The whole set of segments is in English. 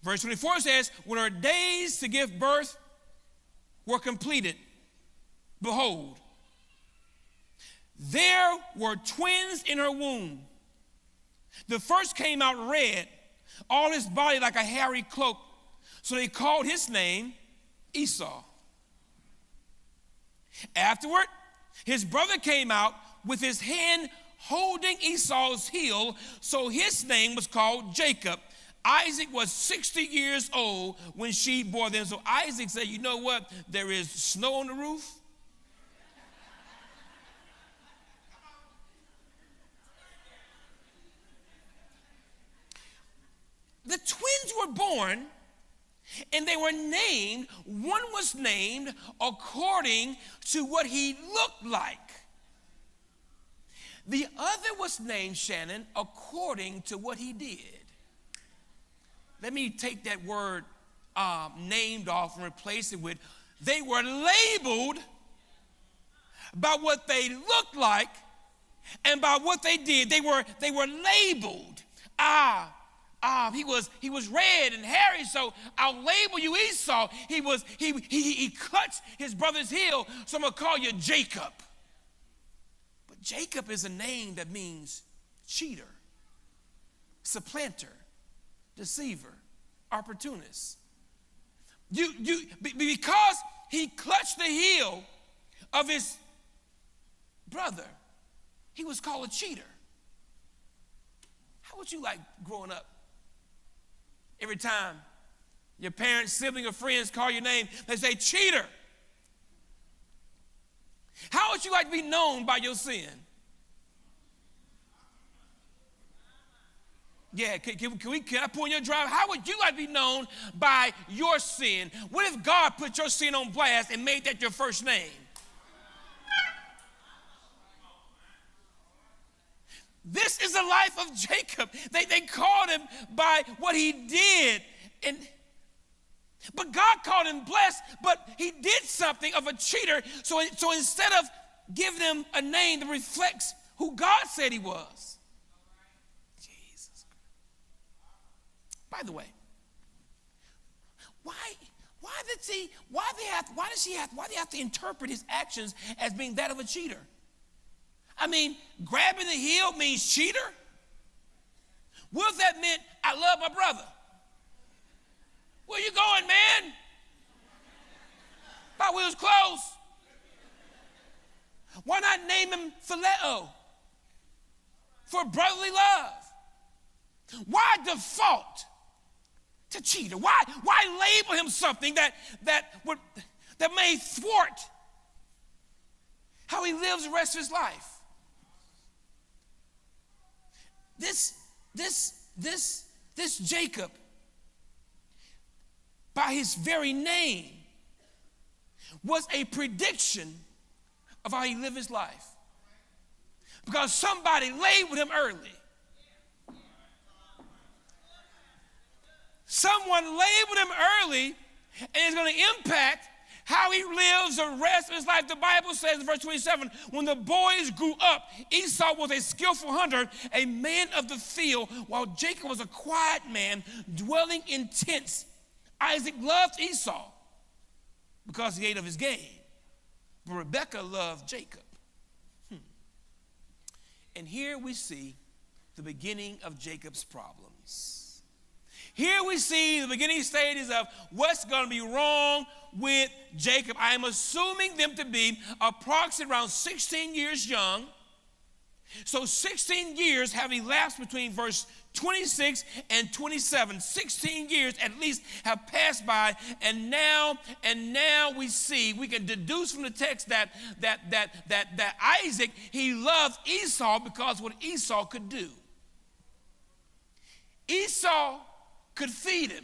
Verse 24 says, when her days to give birth were completed, behold, there were twins in her womb. The first came out red, all his body like a hairy cloak. So they called his name Esau. Afterward, his brother came out with his hand holding Esau's heel, so his name was called Jacob. Isaac was 60 years old when she bore them. So Isaac said, you know what? There is snow on the roof. The twins were born, and they were named. One was named according to what he looked like. The other was named, Shannon, according to what he did. Let me take that word named off and replace it with, they were labeled by what they looked like and by what they did. They were labeled. He was red and hairy, so I'll label you Esau. He cuts his brother's heel, so I'm gonna call you Jacob. But Jacob is a name that means cheater, supplanter, deceiver, opportunist. Because he clutched the heel of his brother, he was called a cheater. How would you like growing up? Every time your parents, sibling, or friends call your name, they say, cheater. How would you like to be known by your sin? Yeah, can I pull in your drive? How would you like to be known by your sin? What if God put your sin on blast and made that your first name? This is the life of Jacob. They called him by what he did. But God called him blessed, but he did something of a cheater. So instead of giving him a name that reflects who God said he was. Jesus. By the way, why does he have to interpret his actions as being that of a cheater? I mean, grabbing the heel means cheater? What if that meant I love my brother? Where you going, man? Thought we was close. Why not name him Phileo? For brotherly love. Why default to cheater? Why label him something that may thwart how he lives the rest of his life? This Jacob, by his very name, was a prediction of how he lived his life. Because somebody labeled him early. Someone labeled him early, and it's going to impact how he lives the rest of his life. The Bible says in verse 27, when the boys grew up, Esau was a skillful hunter, a man of the field, while Jacob was a quiet man, dwelling in tents. Isaac loved Esau because he ate of his game, but Rebekah loved Jacob. And here we see the beginning of Jacob's problems. Here we see the beginning stages of what's going to be wrong with Jacob. I am assuming them to be approximately around 16 years young. So 16 years have elapsed between verse 26 and 27. 16 years at least have passed by, and now we can deduce from the text that Isaac, he loved Esau because what Esau could do. Esau could feed him.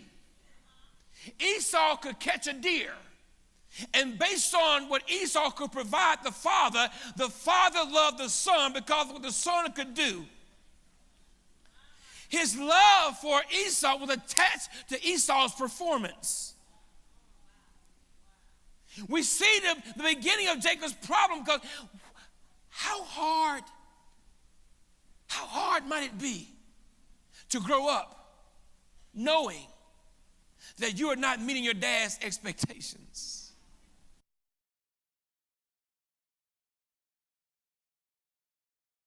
Esau could catch a deer. And based on what Esau could provide the father loved the son because of what the son could do. His love for Esau was attached to Esau's performance. We see the beginning of Jacob's problem because how hard might it be to grow up knowing that you are not meeting your dad's expectations.